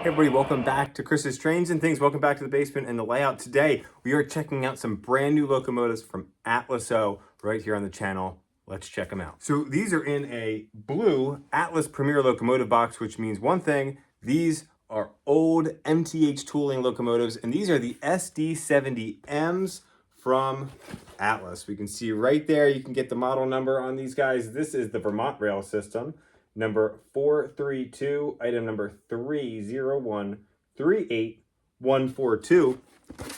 Hey everybody, welcome back to Chris's Trains and Things. Welcome back to the basement and the layout. Today, we are checking out some brand new locomotives from Atlas O right here on the channel. Let's check them out. So these are in a blue Atlas Premier locomotive box, which means one thing. These are old MTH tooling locomotives, and these are the SD70Ms from Atlas. We can see right there, you can get the model number on these guys. This is the Vermont rail system. Number 432, item number 301-38142.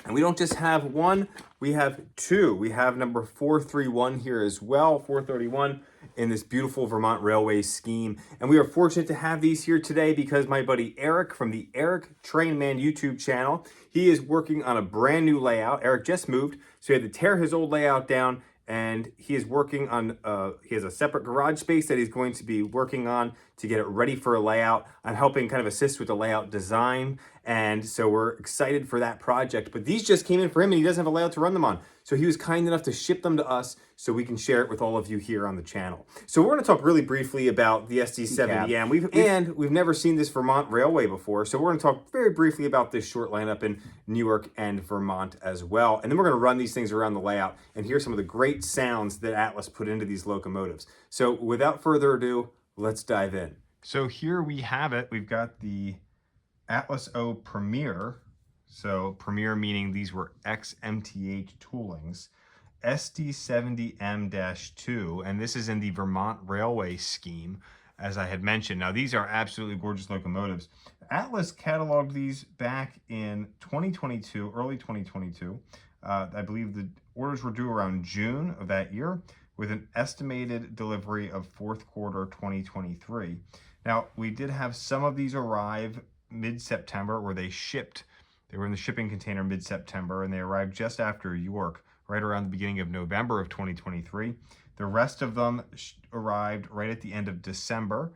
And we don't just have one, we have two. We have number 431 here as well, 431 in this beautiful Vermont Railway scheme. And we are fortunate to have these here today because my buddy Eric from the Eric Trainman YouTube channel, he is working on a brand new layout. Eric just moved, so he had to tear his old layout down, and he is working on, he has a separate garage space that he's going to be working on to get it ready for a layout. I'm helping kind of assist with the layout design, and so we're excited for that project. But these just came in for him, and he doesn't have a layout to run them on. So he was kind enough to ship them to us so we can share it with all of you here on the channel. So we're gonna talk really briefly about the SD70M. We've never seen this Vermont Railway before, so we're gonna talk very briefly about this short lineup in Newark and Vermont as well. And then we're gonna run these things around the layout and hear some of the great sounds that Atlas put into these locomotives. So without further ado, let's dive in. So here we have it. We've got the Atlas O Premier. So Premier meaning these were ex-MTH toolings. SD70M-2, and this is in the Vermont Railway scheme, as I had mentioned. Now, these are absolutely gorgeous locomotives. Atlas cataloged these back in 2022, early 2022. I believe the orders were due around June of that year, with an estimated delivery of fourth quarter 2023. Now, we did have some of these arrive mid-September, where they shipped. They were in the shipping container mid-September, and they arrived just after York, right around the beginning of November of 2023. The rest of them arrived right at the end of December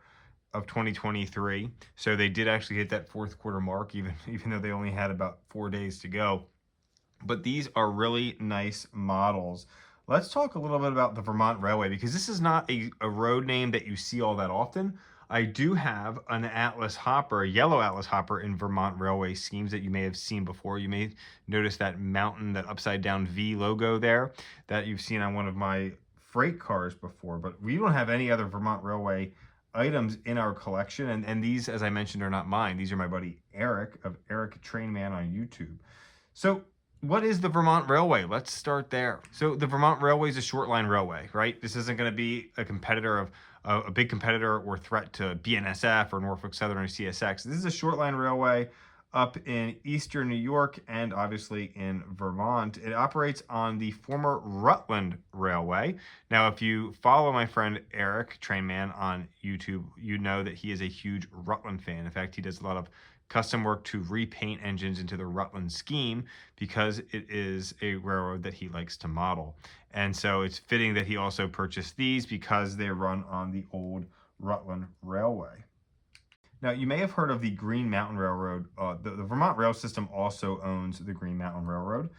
of 2023. So they did actually hit that fourth quarter mark, even though they only had about 4 days to go. But these are really nice models. Let's talk a little bit about the Vermont Railway, because this is not a road name that you see all that often. I do have an Atlas hopper, a yellow Atlas hopper in Vermont Railway schemes that you may have seen before. You may notice that mountain, that upside down V logo there that you've seen on one of my freight cars before, but we don't have any other Vermont Railway items in our collection. And these, as I mentioned, are not mine. These are my buddy Eric of Eric Trainman on YouTube. So what is the Vermont Railway? Let's start there. So the Vermont Railway is a short line railway, right? This isn't going to be a competitor of a big competitor or threat to BNSF or Norfolk Southern or CSX. This is a short line railway up in eastern New York and obviously in Vermont. It operates on the former Rutland Railway. Now, if you follow my friend Eric Trainman on YouTube, you know that he is a huge Rutland fan. In fact, he does a lot of custom work to repaint engines into the Rutland scheme because it is a railroad that he likes to model. And so it's fitting that he also purchased these because they run on the old Rutland Railway. Now, you may have heard of the Green Mountain Railroad. The Vermont Rail System also owns the Green Mountain Railroad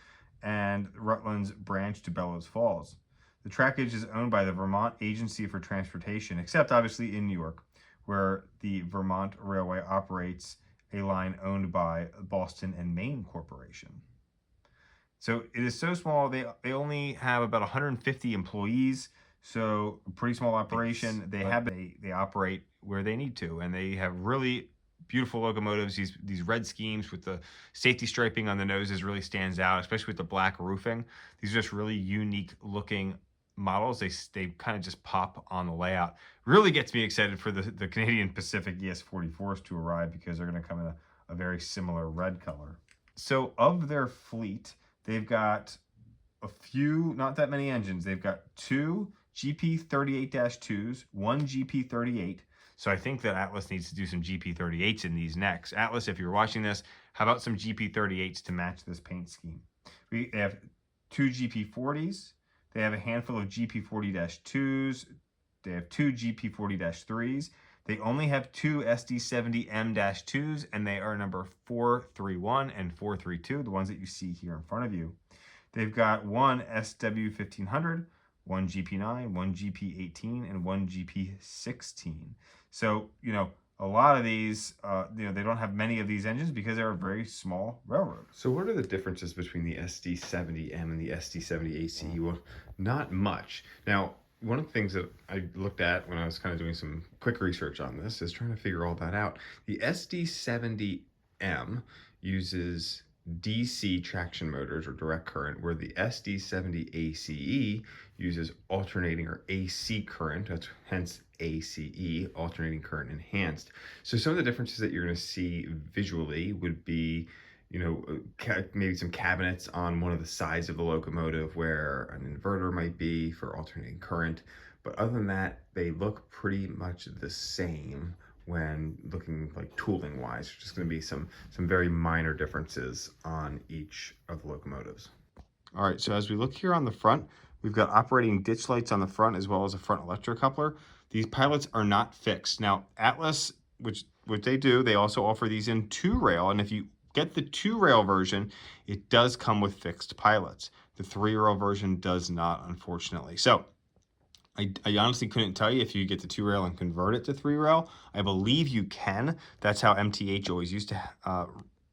and Rutland's branch to Bellows Falls. The trackage is owned by the Vermont Agency for Transportation, except obviously in New York, where the Vermont Railway operates a line owned by Boston and Maine Corporation. So it is so small, they only have about 150 employees, so a pretty small operation. They operate where they need to, and they have really beautiful locomotives. These red schemes with the safety striping on the noses really stands out, especially with the black roofing. These are just really unique looking models. They kind of just pop on the layout. Really gets me excited for the Canadian Pacific ES44s to arrive, because they're going to come in a very similar red color. So of their fleet, they've got a few, not that many engines. They've got 2 GP38-2s, 1 GP38. So I think that Atlas needs to do some GP38s in these next. Atlas, if you're watching this, how about some GP38s to match this paint scheme? They have 2 GP40s. They have a handful of GP40-2s. They have 2 GP40-3s. They only have 2 SD70M-2s, and they are number 431 and 432, the ones that you see here in front of you. They've got 1 SW1500, 1 GP9, 1 GP18, and 1 GP16. So, you know, a lot of these, you know, they don't have many of these engines because they're a very small railroad. So what are the differences between the SD70M and the SD70ACE? Well, not much. Now, one of the things that I looked at when I was kind of doing some quick research on this is trying to figure all that out. The SD70M uses DC traction motors or direct current, where the SD70ACE uses alternating or AC current, that's hence ACE, alternating current enhanced. So some of the differences that you're going to see visually would be, you know, maybe some cabinets on one of the sides of the locomotive where an inverter might be for alternating current. But other than that, they look pretty much the same when looking like tooling wise. There's just going to be some very minor differences on each of the locomotives. All right, so as we look here on the front, we've got operating ditch lights on the front as well as a front electrocoupler. These pilots are not fixed. Now, Atlas, which they do, they also offer these in 2-rail, and if you get the 2-rail version, it does come with fixed pilots. The 3-rail version does not, unfortunately. So I honestly couldn't tell you if you get the 2-rail and convert it to 3-rail. I believe you can. That's how MTH always used to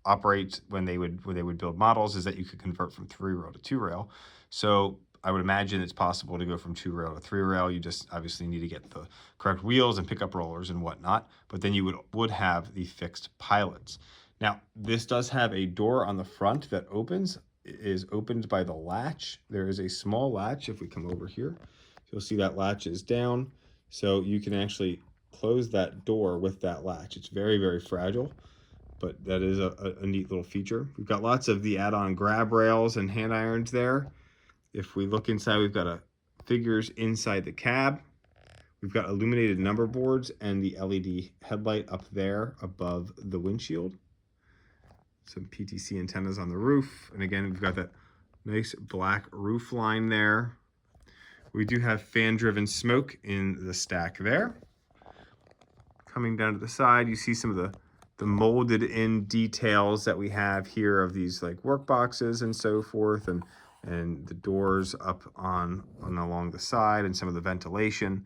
operate when they would build models, is that you could convert from 3-rail to 2-rail. So I would imagine it's possible to go from 2-rail to 3-rail. You just obviously need to get the correct wheels and pickup rollers and whatnot, but then you would have the fixed pilots. Now, this does have a door on the front that opens. It is opened by the latch. There is a small latch. If we come over here, you'll see that latch is down, so you can actually close that door with that latch. It's very, very fragile, but that is a neat little feature. We've got lots of the add-on grab rails and hand irons there. If we look inside, we've got figures inside the cab. We've got illuminated number boards and the LED headlight up there above the windshield. Some PTC antennas on the roof. And again, we've got that nice black roof line there. We do have fan-driven smoke in the stack there. Coming down to the side, you see some of the molded in details that we have here of these like work boxes and so forth, and the doors up on along the side, and some of the ventilation.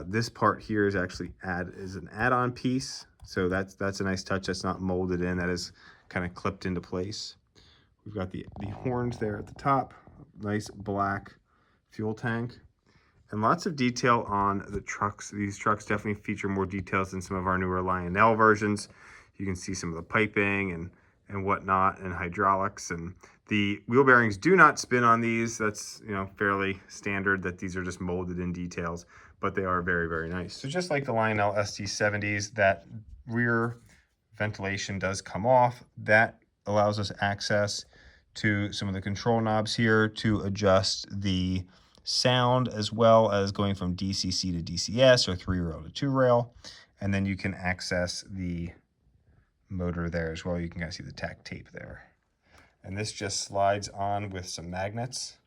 This part here is actually an add-on piece, so that's a nice touch. That's not molded in, that is kind of clipped into place. We've got the horns there at the top, nice black fuel tank, and lots of detail on the trucks. These trucks definitely feature more details than some of our newer Lionel versions. You can see some of the piping and whatnot, and hydraulics, and the wheel bearings do not spin on these. That's, you know, fairly standard that these are just molded in details, but they are very, very nice. So just like the Lionel ST70s, that rear ventilation does come off. That allows us access to some of the control knobs here to adjust the sound, as well as going from DCC to DCS or 3-rail to 2-rail. And then you can access the motor there as well. You can kind of see the tack tape there. And this just slides on with some magnets.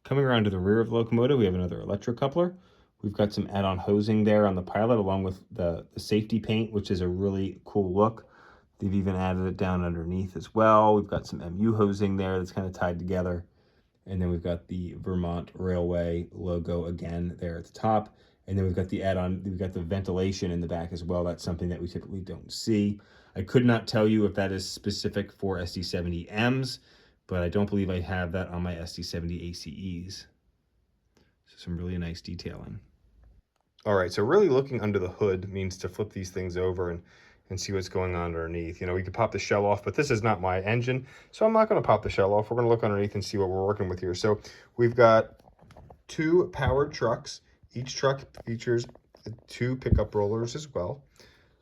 Coming around to the rear of the locomotive, we have another electrocoupler. We've got some add-on hosing there on the pilot, along with the safety paint, which is a really cool look. They've even added it down underneath as well. We've got some MU hosing there that's kind of tied together. And then we've got the Vermont Railway logo again there at the top. And then we've got the add-on, we've got the ventilation in the back as well. That's something that we typically don't see. I could not tell you if that is specific for SD70Ms, but I don't believe I have that on my SD70ACEs. So some really nice detailing. All right, so really looking under the hood means to flip these things over and see what's going on underneath. You know, we could pop the shell off, but this is not my engine, so I'm not going to pop the shell off. We're going to look underneath and see what we're working with here. So we've got 2 powered trucks. Each truck features 2 pickup rollers as well.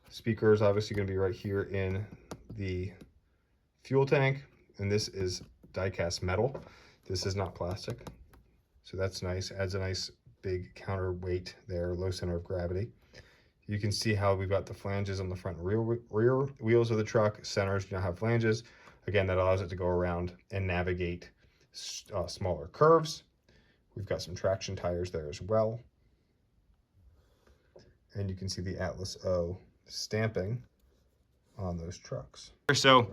Speaker is obviously going to be right here in the fuel tank, and this is die-cast metal. This is not plastic, so that's nice. Adds a nice big counterweight there, low center of gravity. You can see how we've got the flanges on the front and rear wheels of the truck. Centers do not have flanges. Again, that allows it to go around and navigate smaller curves. We've got some traction tires there as well. And you can see the Atlas O stamping on those trucks. So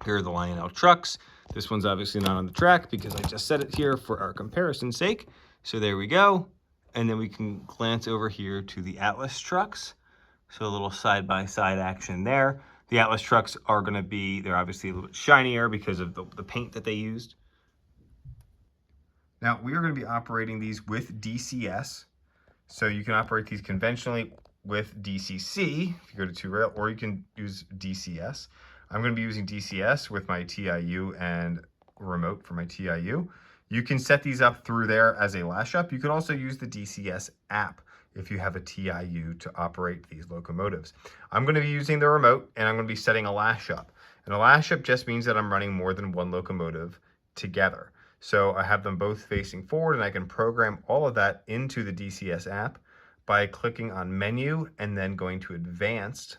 here are the Lionel trucks. This one's obviously not on the track because I just set it here for our comparison's sake. So there we go. And then we can glance over here to the Atlas trucks. So a little side-by-side action there. The Atlas trucks are going to be, they're obviously a little bit shinier because of the paint that they used. Now, we are going to be operating these with DCS. So you can operate these conventionally with DCC, if you go to 2-rail, or you can use DCS. I'm going to be using DCS with my TIU and remote for my TIU. You can set these up through there as a lash up. You could also use the DCS app if you have a TIU to operate these locomotives. I'm going to be using the remote, and I'm going to be setting a lash up. And a lash up just means that I'm running more than one locomotive together. So I have them both facing forward, and I can program all of that into the DCS app by clicking on menu and then going to advanced.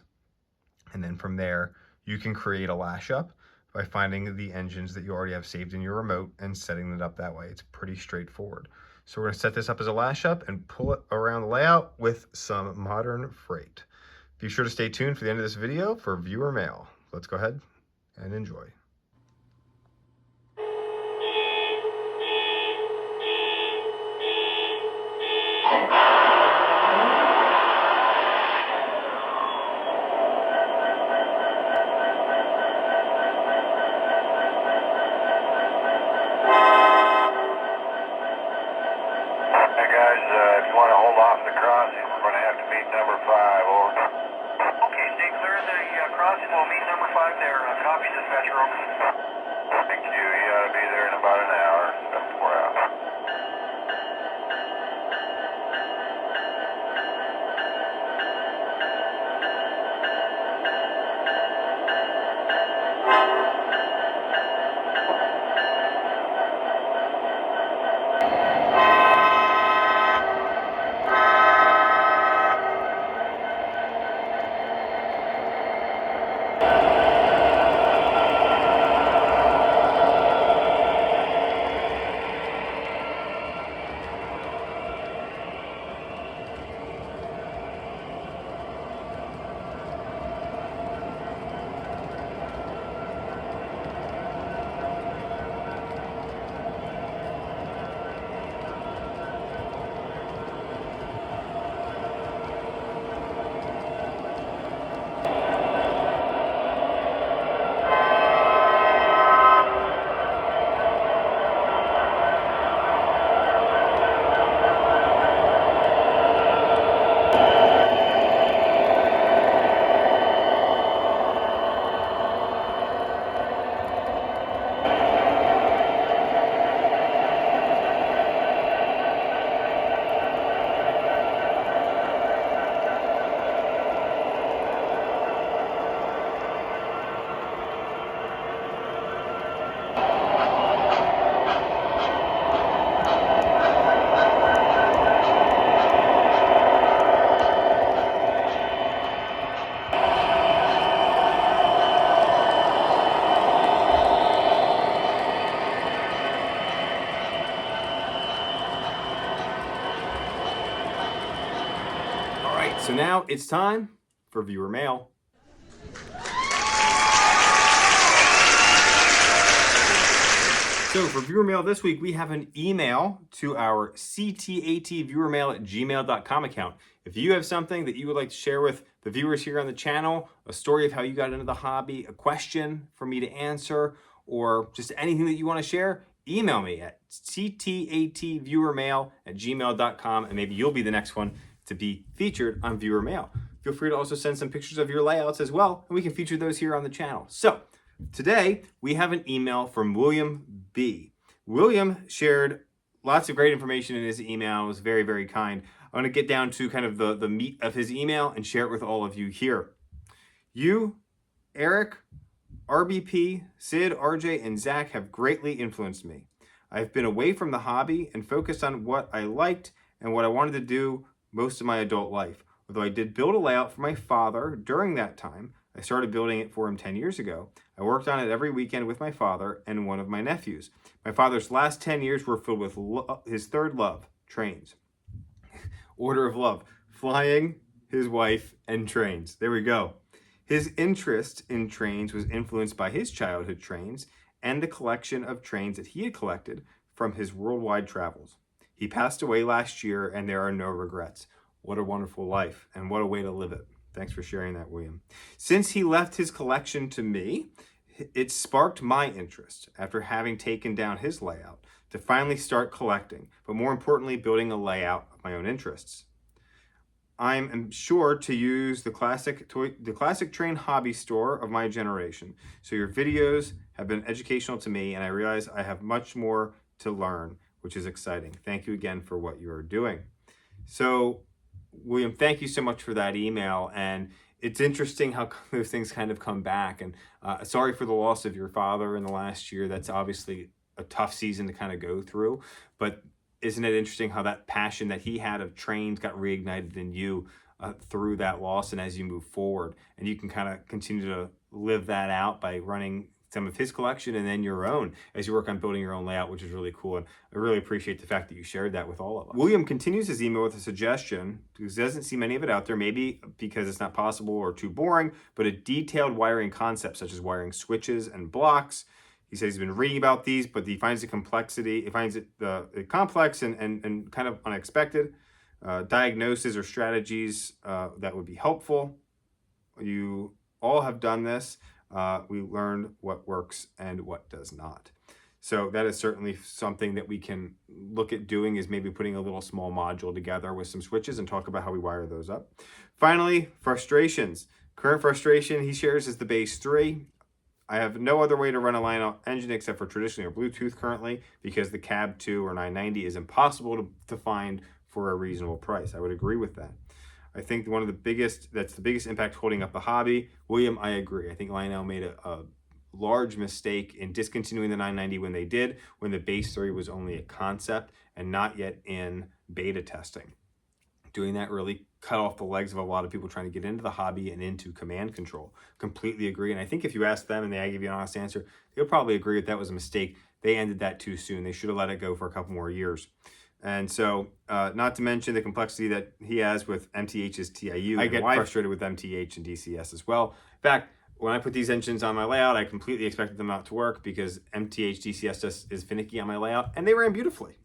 And then from there, you can create a lash up by finding the engines that you already have saved in your remote and setting it up that way. It's pretty straightforward. So we're going to set this up as a lash up and pull it around the layout with some modern freight. Be sure to stay tuned for the end of this video for viewer mail. Let's go ahead and enjoy. Thank you. You ought to be there in about an hour. 4 hours. So now it's time for viewer mail. So for viewer mail this week, we have an email to our CTATViewerMail@gmail.com account. If you have something that you would like to share with the viewers here on the channel, a story of how you got into the hobby, a question for me to answer, or just anything that you want to share, email me at CTATViewerMail@gmail.com, and maybe you'll be the next one to be featured on viewer mail. Feel free to also send some pictures of your layouts as well, and we can feature those here on the channel. So today we have an email from William B. William shared lots of great information in his email. It was very, very kind. I'm going to get down to kind of the meat of his email and share it with all of you here. You, Eric, RBP, Sid, RJ, and Zach have greatly influenced me. I've been away from the hobby and focused on what I liked and what I wanted to do most of my adult life. Although I did build a layout for my father during that time, I started building it for him 10 years ago. I worked on it every weekend with my father and one of my nephews. My father's last 10 years were filled with his third love, trains. Order of love, flying, his wife, and trains. There we go. His interest in trains was influenced by his childhood trains and the collection of trains that he had collected from his worldwide travels. He passed away last year, and there are no regrets. What a wonderful life, and what a way to live it. Thanks for sharing that, William. Since he left his collection to me, it sparked my interest after having taken down his layout to finally start collecting, but more importantly, building a layout of my own interests. I'm sure to use the classic train hobby store of my generation. So your videos have been educational to me, and I realize I have much more to learn, which is exciting. Thank you again for what you are doing. So, William, thank you so much for that email. And it's interesting how those things kind of come back. And sorry for the loss of your father in the last year. That's obviously a tough season to kind of go through. But isn't it interesting how that passion that he had of trains got reignited in you through that loss and as you move forward? And you can kind of continue to live that out by running some of his collection and then your own as you work on building your own layout, which is really cool. And I really appreciate the fact that you shared that with all of us. William continues his email with a suggestion, because he doesn't see many of it out there, maybe because it's not possible or too boring, but a detailed wiring concept, such as wiring switches and blocks. He says he's been reading about these, but he finds the complexity, he finds it complex and kind of unexpected. Diagnoses or strategies that would be helpful. You all have done this. We learned what works and what does not. So that is certainly something that we can look at doing, is maybe putting a little small module together with some switches and talk about how we wire those up. Finally, frustrations. Current frustration he shares is the base 3. I have no other way to run a line-out engine except for traditionally or Bluetooth currently, because the cab 2 or 990 is impossible to find for a reasonable price. I would agree with that. I think one of the biggest impact holding up the hobby. William, I agree. I think Lionel made a large mistake in discontinuing the 990 when they did, when the base 3 was only a concept and not yet in beta testing. Doing that really cut off the legs of a lot of people trying to get into the hobby and into command control. Completely agree. And I think if you ask them and they give you an honest answer, they'll probably agree that was a mistake. They ended that too soon. They should have let it go for a couple more years. And so, not to mention the complexity that he has with MTH's TIU. I get frustrated with MTH and DCS as well. In fact, when I put these engines on my layout, I completely expected them not to work because MTH DCS just is finicky on my layout, and they ran beautifully.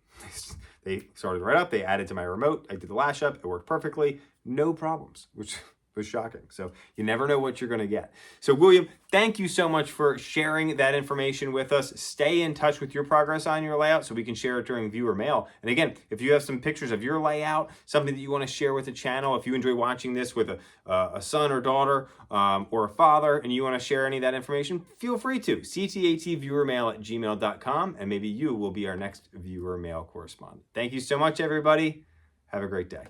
They started right up, they added to my remote, I did the lash up, it worked perfectly, no problems, which was shocking. So you never know what you're gonna get. So William, thank you so much for sharing that information with us. Stay in touch with your progress on your layout so we can share it during viewer mail. And again, if you have some pictures of your layout, something that you wanna share with the channel, if you enjoy watching this with a son or daughter or a father and you wanna share any of that information, feel free to. CTATViewerMail@gmail.com, and maybe you will be our next viewer mail correspondent. Thank you so much, everybody. Have a great day.